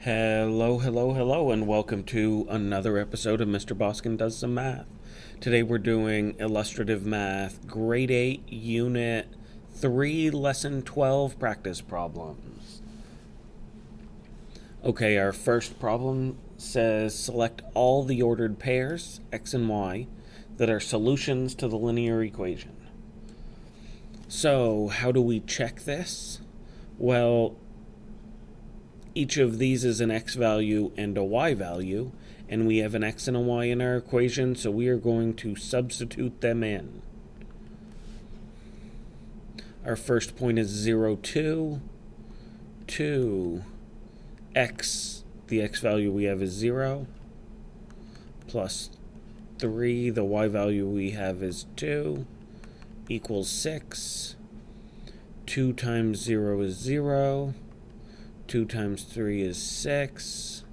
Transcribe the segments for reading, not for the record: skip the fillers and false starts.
Hello, hello, hello, and welcome to another episode of Mr. Boskin Does Some Math. Today we're doing illustrative math, grade 8, unit 3, lesson 12, practice problems. Okay, our first problem says select all the ordered pairs, x and y, that are solutions to the linear equation. So, how do we check this? Well, each of these is an x value and a y value, and we have an x and a y in our equation, so we are going to substitute them in. Our first point is 0, 2, 2, x, the x value we have is 0, plus 3, the y value we have is 2, equals 6. 2 times 0 is 0. 2 times 3 is 6.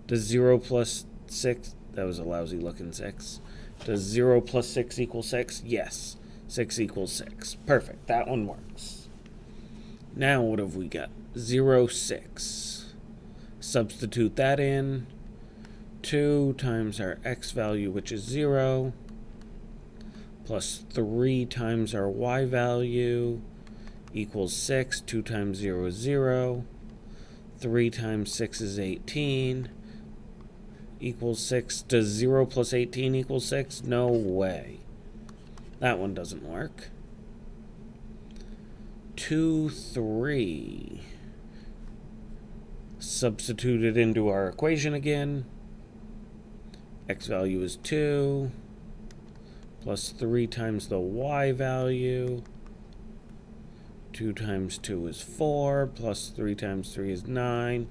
Does 0 plus 6, that was a lousy looking 6. Does 0 plus 6 equal 6? Yes. 6 equals 6. Perfect. That one works. Now what have we got? 0, 6. Substitute that in. 2 times our x value, which is 0, plus 3 times our y value, equals 6. 2 times 0 is 0. 3 times 6 is 18. Equals 6. Does 0 plus 18 equal 6? No way. That one doesn't work. 2, 3. Substitute it into our equation again. X value is 2. Plus 3 times the y value. 2 times 2 is 4, plus 3 times 3 is 9.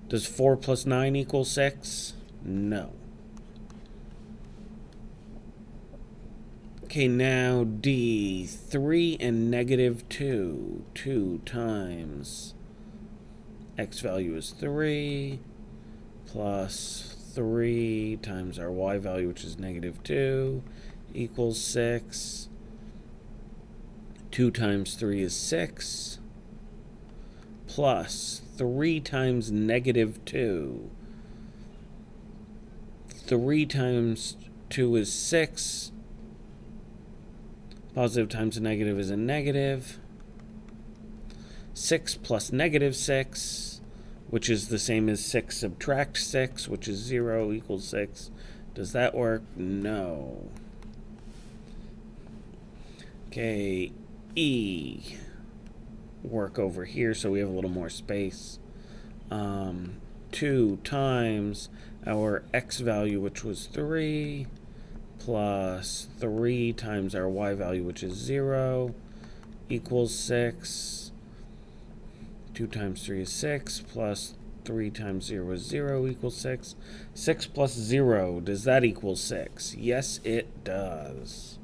Does 4 plus 9 equal 6? No. Okay, now D, 3 and negative 2. 2 times x value is 3, plus 3 times our y value, which is negative 2, equals 6. 2 times 3 is 6, plus 3 times negative 2. 3 times 2 is 6. Positive times a negative is a negative. 6 plus negative 6, which is the same as 6 subtract 6, which is 0, equals 6. Does that work? No. Okay. E, work over here so we have a little more space. 2 times our x value, which was 3, plus 3 times our y value, which is 0, equals 6. 2 times 3 is 6, plus 3 times 0 is 0, equals 6. 6 plus 0, does that equal 6? Yes, it does.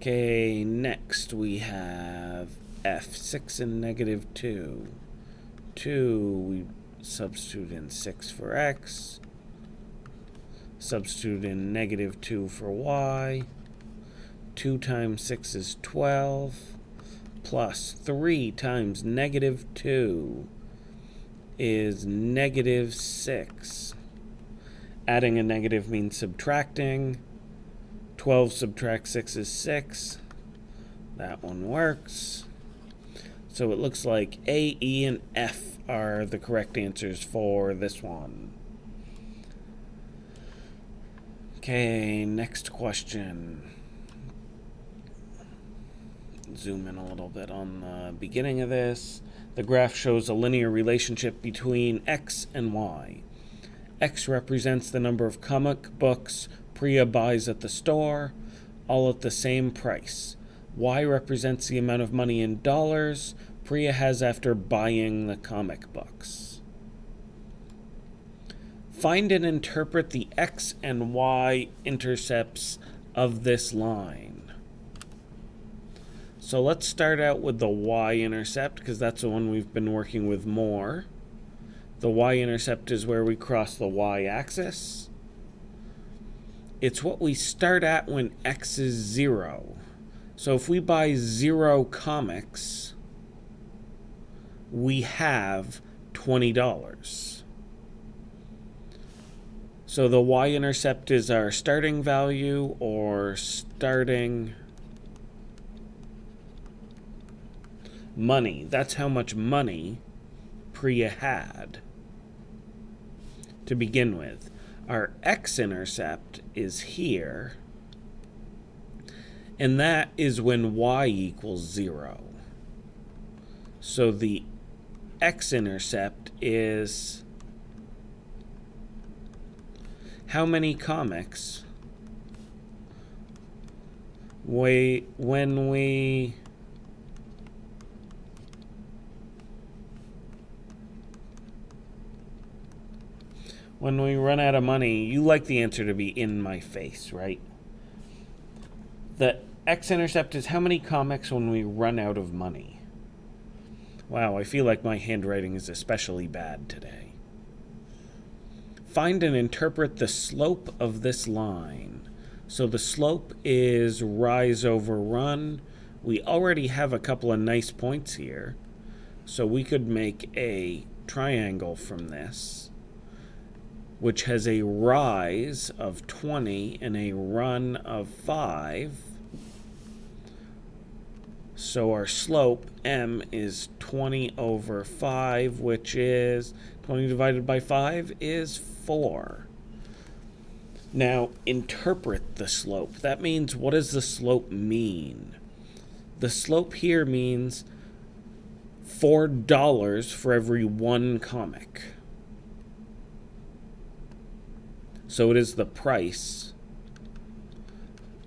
Okay, next we have F, 6 and negative 2. 2, we substitute in 6 for x. Substitute in negative 2 for y. 2 times 6 is 12. Plus 3 times negative 2 is negative 6. Adding a negative means subtracting. 12 subtract 6 is 6. That one works. So it looks like A, E, and F are the correct answers for this one. Okay, next question. Zoom in a little bit on the beginning of this. The graph shows a linear relationship between X and Y. X represents the number of comic books Priya buys at the store, all at the same price. Y represents the amount of money in dollars Priya has after buying the comic books. Find and interpret the x and y intercepts of this line. So let's start out with the y-intercept, because that's the one we've been working with more. The y-intercept is where we cross the y-axis. It's what we start at when x is 0. So if we buy 0 comics, we have $20. So the y-intercept is our starting value, or starting money. That's how much money Priya had to begin with. Our x-intercept is here, and that is when y equals 0. So the x-intercept is how many comics when we run out of money. You like the answer to be in my face, right? The x-intercept is how many comics when we run out of money. Wow, I feel like my handwriting is especially bad today. Find and interpret the slope of this line. So the slope is rise over run. We already have a couple of nice points here. So we could make a triangle from this, which has a rise of 20 and a run of 5. So our slope, m, is 20 over 5, which is 20 divided by 5 is 4. Now, interpret the slope. That means, what does the slope mean? The slope here means $4 for every one comic. So it is the price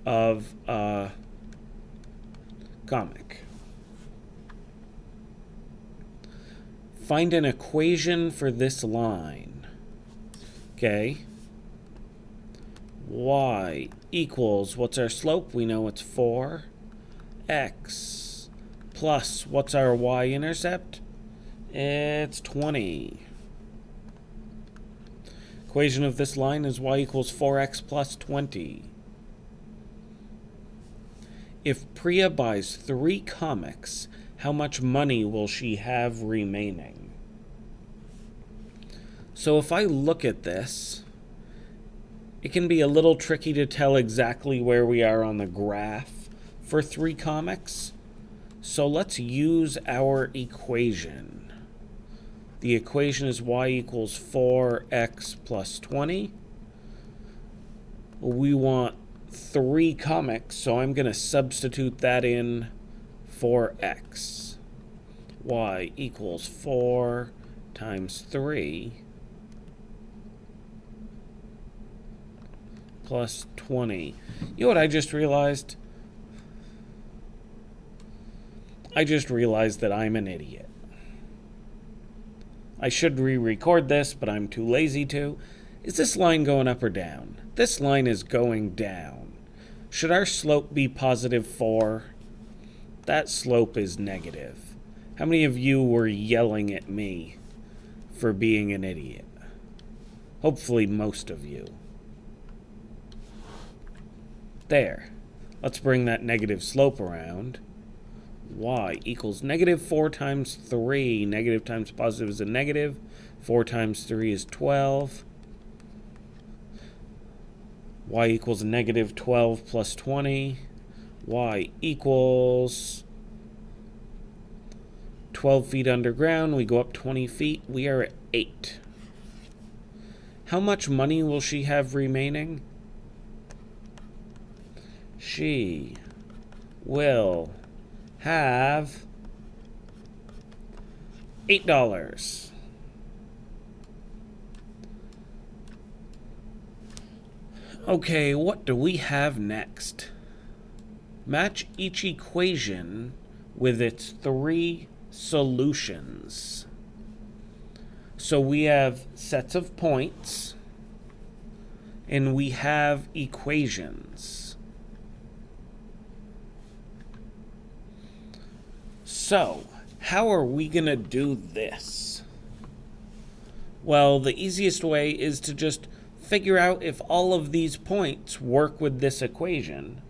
of a comic. Find an equation for this line. Okay. Y equals, what's our slope? We know it's 4. X plus, what's our y-intercept? It's 20. Equation of this line is y equals 4x plus 20. If Priya buys 3 comics, how much money will she have remaining? So if I look at this, it can be a little tricky to tell exactly where we are on the graph for 3 comics. So let's use our equation. The equation is y equals 4x plus 20. We want 3 comics, so I'm going to substitute that in for x. Y equals 4 times 3 plus 20. You know what I just realized? I just realized that I'm an idiot. I should re-record this, but I'm too lazy to. Is this line going up or down? This line is going down. Should our slope be positive 4? That slope is negative. How many of you were yelling at me for being an idiot? Hopefully most of you. There. Let's bring that negative slope around. Y equals negative 4 times 3. Negative times positive is a negative. 4 times 3 is 12. Y equals negative 12 plus 20. Y equals 12 feet underground. We go up 20 feet. We are at 8. How much money will she have remaining? She will have $8. Okay, what do we have next? Match each equation with its 3 solutions. So we have sets of points, and we have equations. So, how are we going to do this? Well, the easiest way is to just figure out if all of these points work with this equation.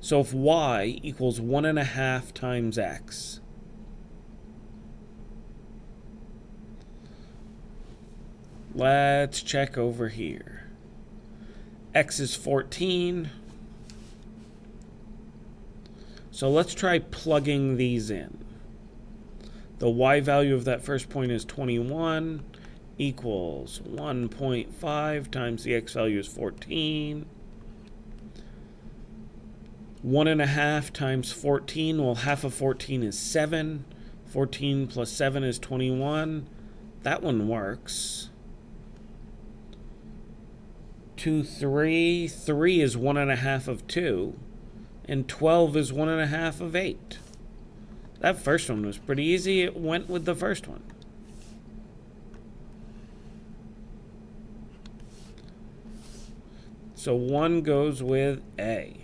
So if y equals 1.5 times x, Let's check over here. X is 14. So let's try plugging these in. The y value of that first point is 21 equals 1.5 times the x value is 14. 1.5 times 14, well, half of 14 is 7. 14 plus 7 is 21. That one works. 2, 3. 3 is 1.5 of 2. And 12 is 1.5 of 8. That first one was pretty easy. It went with the first one. So 1 goes with A.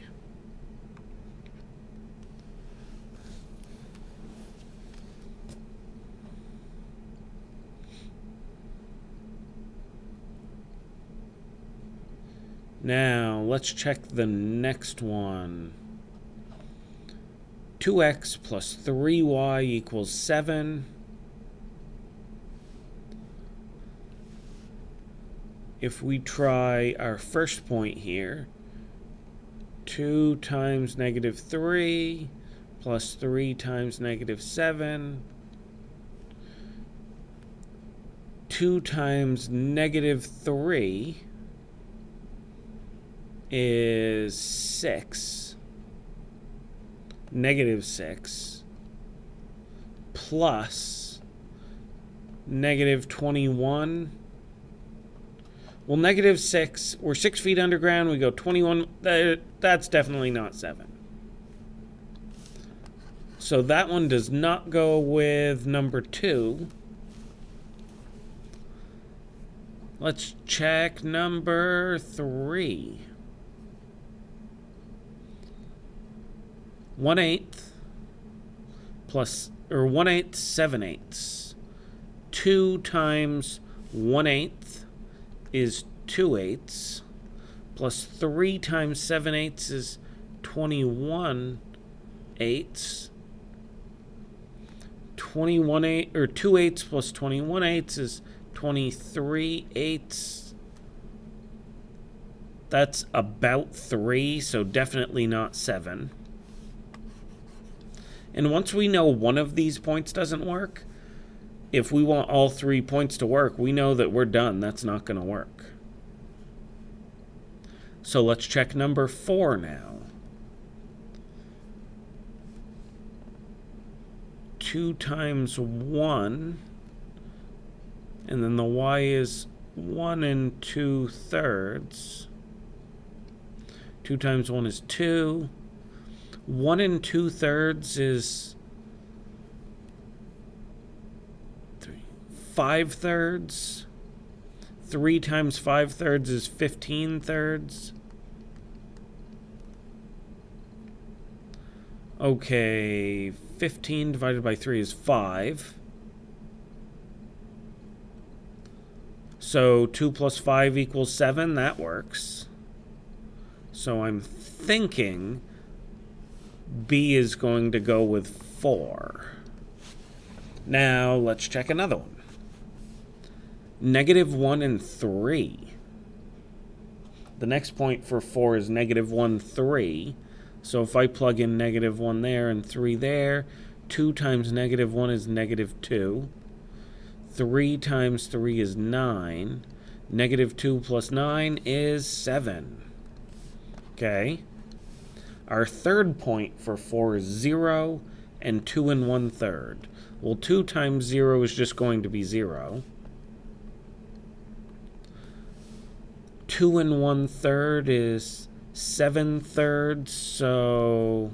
Now, let's check the next one. 2x plus 3y equals 7. If we try our first point here, 2 times negative 3 plus 3 times negative 7. 2 times negative 3 is 6, negative 6, plus negative 21. Well, negative 6, we're 6 feet underground, we go 21, that's definitely not 7. So that one does not go with number 2. Let's check number 3. 1/8 plus, or 1/8 7/8. 2 times 1/8 is 2/8, plus 3 times 7/8 is 21/8. 21/8, or 2/8 plus 21/8 is 23/8. That's about 3, so definitely not 7. And once we know one of these points doesn't work, if we want all 3 points to work, we know that we're done. That's not going to work. So let's check number 4 now. 2 times 1, and then the y is 1 2/3. 2 times 1 is 2. 1 2/3 is 5/3. 3 times 5/3 is 15/3. Okay, 15 divided by 3 is 5. So 2 plus 5 equals 7. That works. So I'm thinking B is going to go with 4. Now let's check another one. Negative 1 and 3. The next point for 4 is negative 1, 3. So if I plug in negative 1 there and 3 there, 2 times negative 1 is negative 2. 3 times 3 is 9. Negative 2 plus 9 is 7. Okay. Our third point for 4 is 0 and 2 1/3. Well, 2 times 0 is just going to be 0. 2 1/3 is 7/3, so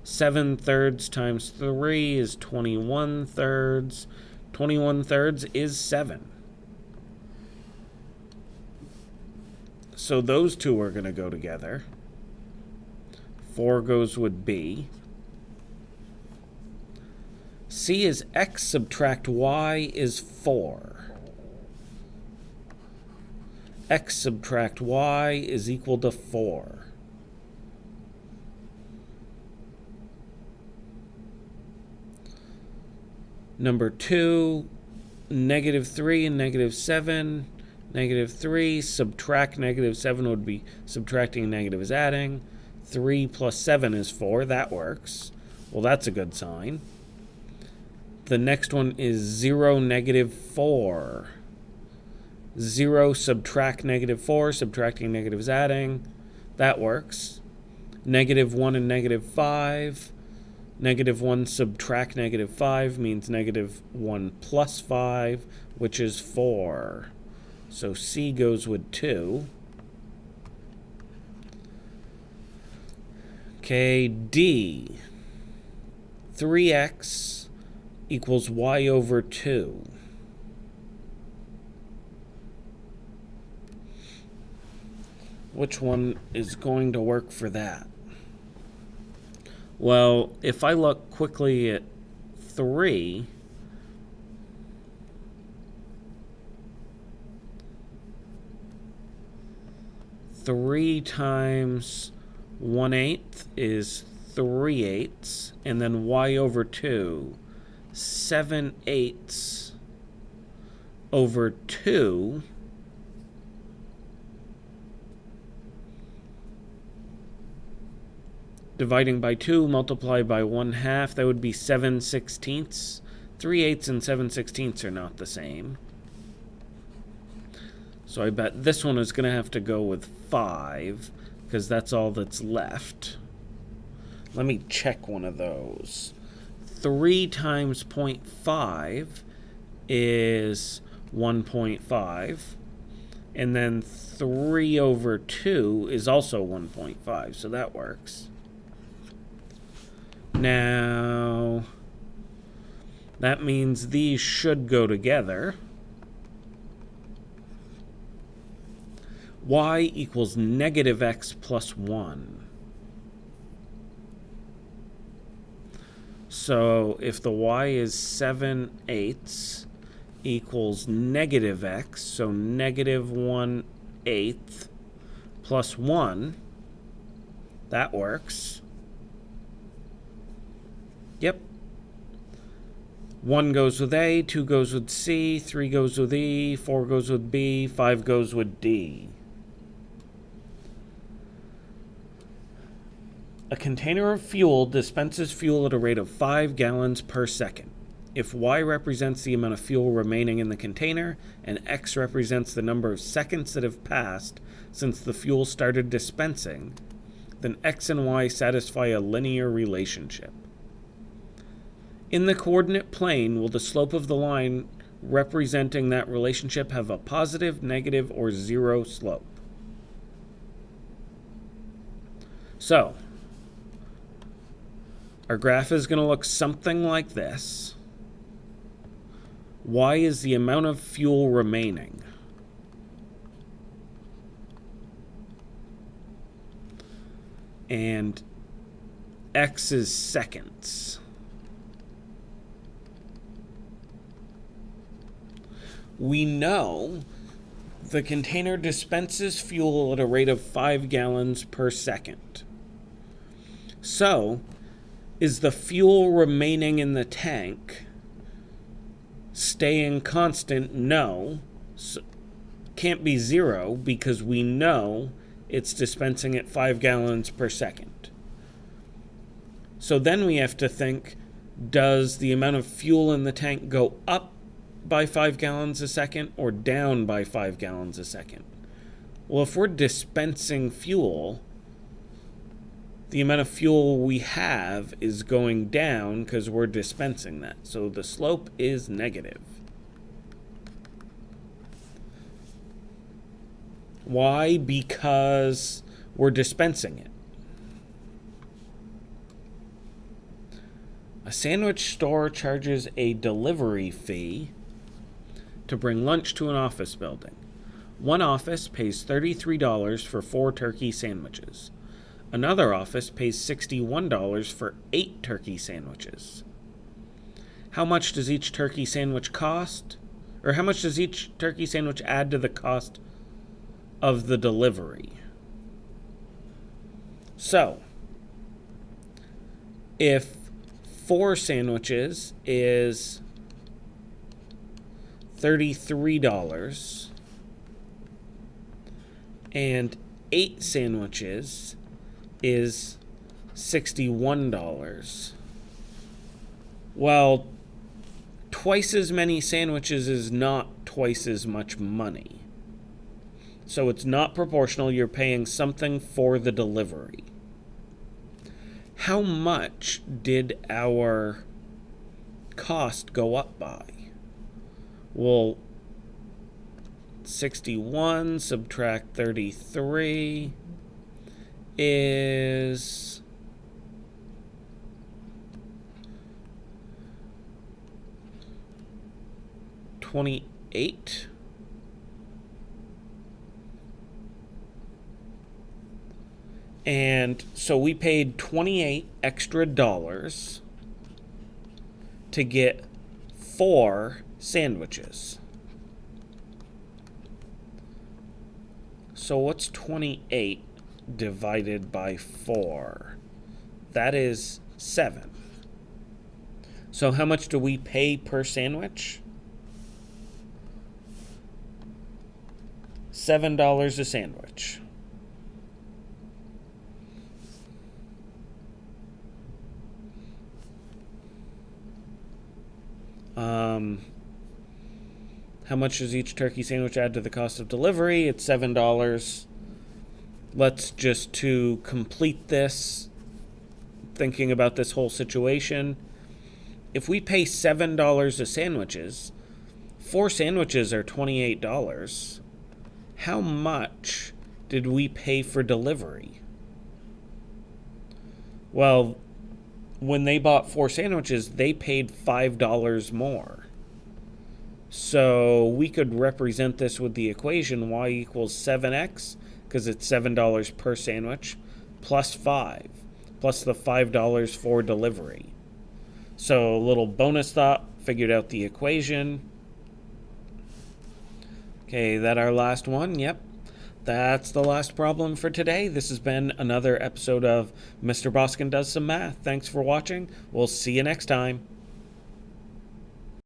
7/3 times 3 is 21/3. 21/3 is 7. So those two are going to go together. 4 goes with B. C is x subtract y is 4. X subtract y is equal to 4. Number 2, -3 and -7. -3, subtract -7 would be subtracting, negative is adding. 3 plus 7 is 4. That works. Well, that's a good sign. The next one is 0, -4. 0, subtract -4. Subtracting, negative is adding. That works. -1 and -5. -1 subtract -5 means -1 plus 5, which is 4. So C goes with 2. Okay, D. 3x equals y over 2. Which one is going to work for that? Well, if I look quickly at 3, times 1/8 is 3/8, and then y over 2, 7/8 over 2. Dividing by 2, multiplied by 1/2, that would be 7/16. 3/8 and 7/16 are not the same. So I bet this one is going to have to go with 5, because that's all that's left. Let me check one of those. 3 times 0.5 is 1.5. And then 3 over 2 is also 1.5, so that works. Now, that means these should go together. Y equals -x plus 1. So if the y is 7/8 equals -x, so -1/8 plus 1, that works. Yep. 1 goes with A, 2 goes with C, 3 goes with E, 4 goes with B, 5 goes with D. A container of fuel dispenses fuel at a rate of 5 gallons per second. If Y represents the amount of fuel remaining in the container and X represents the number of seconds that have passed since the fuel started dispensing, then X and Y satisfy a linear relationship. In the coordinate plane, will the slope of the line representing that relationship have a positive, negative, or 0 slope? So, our graph is going to look something like this. Y is the amount of fuel remaining. And X is seconds. We know the container dispenses fuel at a rate of 5 gallons per second. So, is the fuel remaining in the tank staying constant? No. So, can't be 0 because we know it's dispensing at 5 gallons per second. So then we have to think, does the amount of fuel in the tank go up by 5 gallons a second or down by 5 gallons a second? Well, if we're dispensing fuel, the amount of fuel we have is going down because we're dispensing that. So the slope is negative. Why? Because we're dispensing it. A sandwich store charges a delivery fee to bring lunch to an office building. One office pays $33 for 4 turkey sandwiches. Another office pays $61 for 8 turkey sandwiches. How much does each turkey sandwich cost? Or how much does each turkey sandwich add to the cost of the delivery? So, if 4 sandwiches is $33. And 8 sandwiches is $61. Well, twice as many sandwiches is not twice as much money. So it's not proportional. You're paying something for the delivery. How much did our cost go up by? Well, 61 subtract 33 is $28. And so we paid $28 extra to get 4 sandwiches. So what's 28 divided by 4? That is 7. So how much do we pay per sandwich? $7 a sandwich. How much does each turkey sandwich add to the cost of delivery? It's $7. Let's just, to complete this, thinking about this whole situation, if we pay $7 a sandwiches, 4 sandwiches are $28. How much did we pay for delivery? Well, when they bought 4 sandwiches, they paid $5 more. So we could represent this with the equation y equals 7x, because it's $7 per sandwich, plus 5, plus the $5 for delivery. So a little bonus thought, figured out the equation. Okay, that our last one? Yep. That's the last problem for today. This has been another episode of Mr. Boskin Does Some Math. Thanks for watching. We'll see you next time.